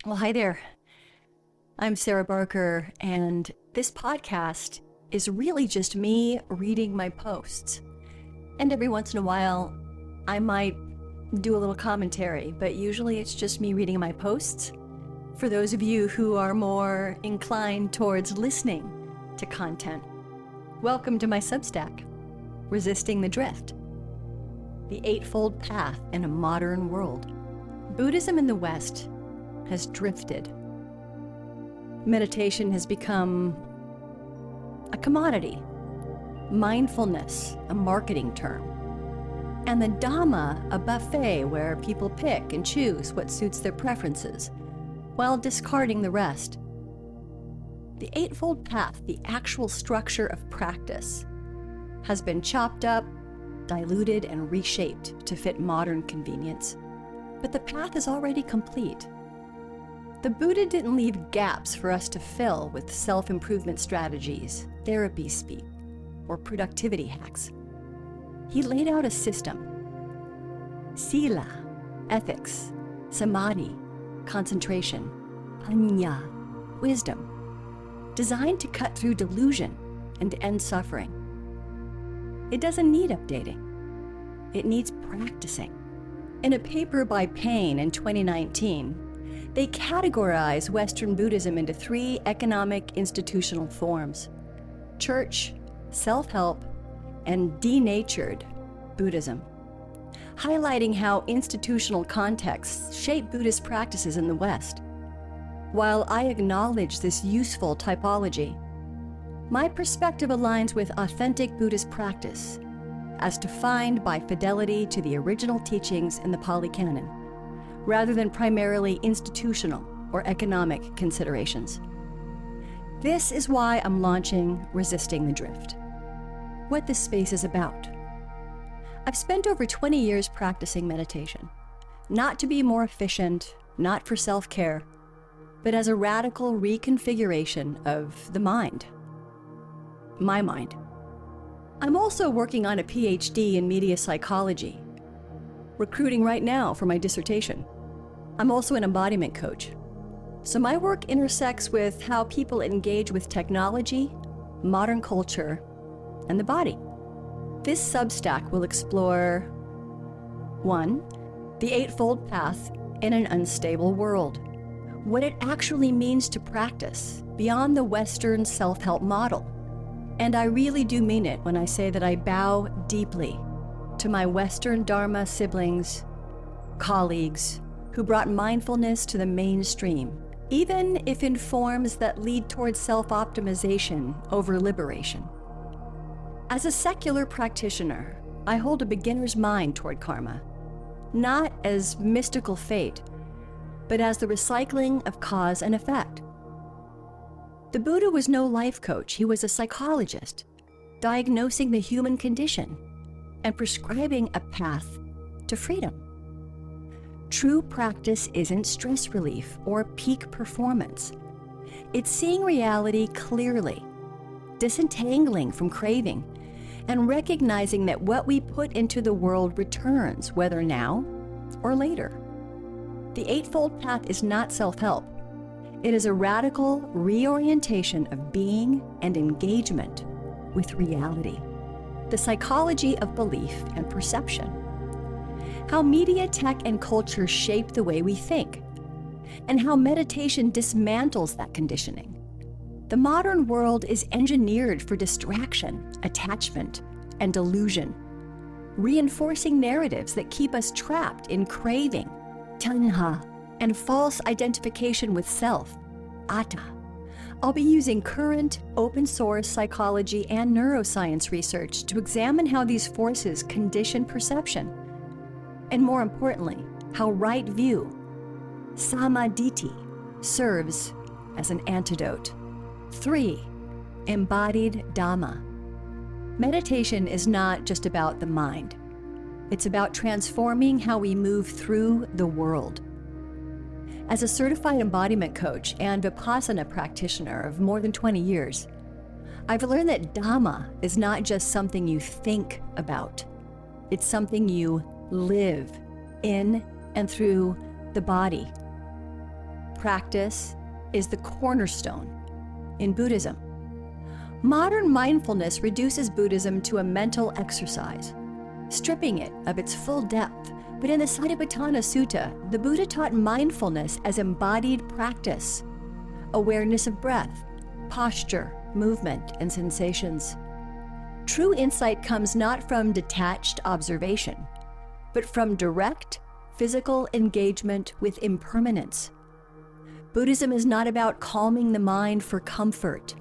Well, hi there. I'm Sarah Barker, and this podcast is really just me reading my posts. And every once in a while, I might do a little commentary, but usually it's just me reading my posts. For those of you who are more inclined towards listening to content, welcome to my Substack, Resisting the Drift, the Eightfold Path in a Modern World. Buddhism in the West has drifted. Meditation has become a commodity, mindfulness a marketing term, and the Dhamma a buffet where people pick and choose what suits their preferences while discarding the rest. The Eightfold Path, the actual structure of practice, has been chopped up, diluted, and reshaped to fit modern convenience. But the path is already complete. The Buddha didn't leave gaps for us to fill with self-improvement strategies, therapy speak, or productivity hacks. He laid out a system: sila, ethics, samadhi, concentration, panya, wisdom, designed to cut through delusion and end suffering. It doesn't need updating. It needs practicing. In a paper by Payne in 2019, they categorize Western Buddhism into three economic institutional forms: church, self-help, and denatured Buddhism, highlighting how institutional contexts shape Buddhist practices in the West. While I acknowledge this useful typology, my perspective aligns with authentic Buddhist practice, as defined by fidelity to the original teachings in the Pali Canon, rather than primarily institutional or economic considerations. This is why I'm launching Resisting the Drift, what this space is about. I've spent over 20 years practicing meditation, not to be more efficient, not for self-care, but as a radical reconfiguration of the mind, my mind. I'm also working on a PhD in media psychology, recruiting right now for my dissertation. I'm also an embodiment coach. So my work intersects with how people engage with technology, modern culture, and the body. This Substack will explore 1. The Eightfold Path in an unstable world, what it actually means to practice beyond the Western self-help model. And I really do mean it when I say that I bow deeply to my Western Dharma siblings, colleagues, who brought mindfulness to the mainstream, even if in forms that lead towards self-optimization over liberation. As a secular practitioner, I hold a beginner's mind toward karma, not as mystical fate, but as the recycling of cause and effect. The Buddha was no life coach. He was a psychologist, diagnosing the human condition and prescribing a path to freedom. True practice isn't stress relief or peak performance. It's seeing reality clearly, disentangling from craving, and recognizing that what we put into the world returns, whether now or later. The Eightfold Path is not self-help. It is a radical reorientation of being and engagement with reality, the psychology of belief and perception, how media, tech, and culture shape the way we think, and how meditation dismantles that conditioning. The modern world is engineered for distraction, attachment, and delusion, reinforcing narratives that keep us trapped in craving, tanha, and false identification with self, atta. I'll be using current open-source psychology and neuroscience research to examine how these forces condition perception, and more importantly, how right view, samadhi, serves as an antidote. 3. Embodied Dhamma. Meditation is not just about the mind. It's about transforming how we move through the world. As a certified embodiment coach and Vipassana practitioner of more than 20 years, I've learned that Dhamma is not just something you think about. It's something you live in and through the body. practice is the cornerstone in Buddhism. Modern mindfulness reduces Buddhism to a mental exercise, stripping it of its full depth. But in the Satipatthana Sutta, the Buddha taught mindfulness as embodied practice, awareness of breath, posture, movement, and sensations. True insight comes not from detached observation, but from direct physical engagement with impermanence. Buddhism is not about calming the mind for comfort.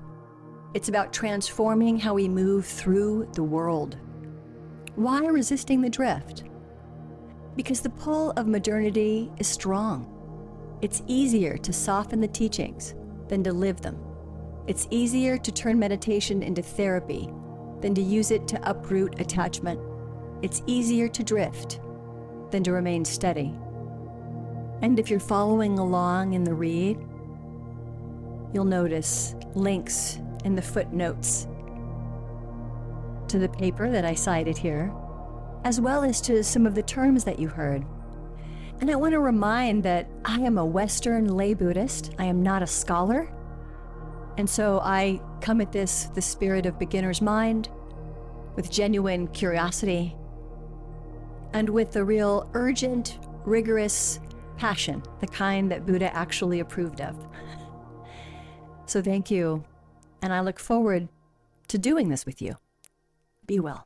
It's about transforming how we move through the world. Why resisting the drift? Because the pull of modernity is strong. It's easier to soften the teachings than to live them. It's easier to turn meditation into therapy than to use it to uproot attachment. It's easier to drift than to remain steady. And if you're following along in the read, you'll notice links in the footnotes to the paper that I cited here, as well as to some of the terms that you heard. And I want to remind that I am a Western lay Buddhist. I am not a scholar. And so I come at this the spirit of beginner's mind, with genuine curiosity, and with the real urgent, rigorous passion, the kind that Buddha actually approved of. So thank you, and I look forward to doing this with you. Be well.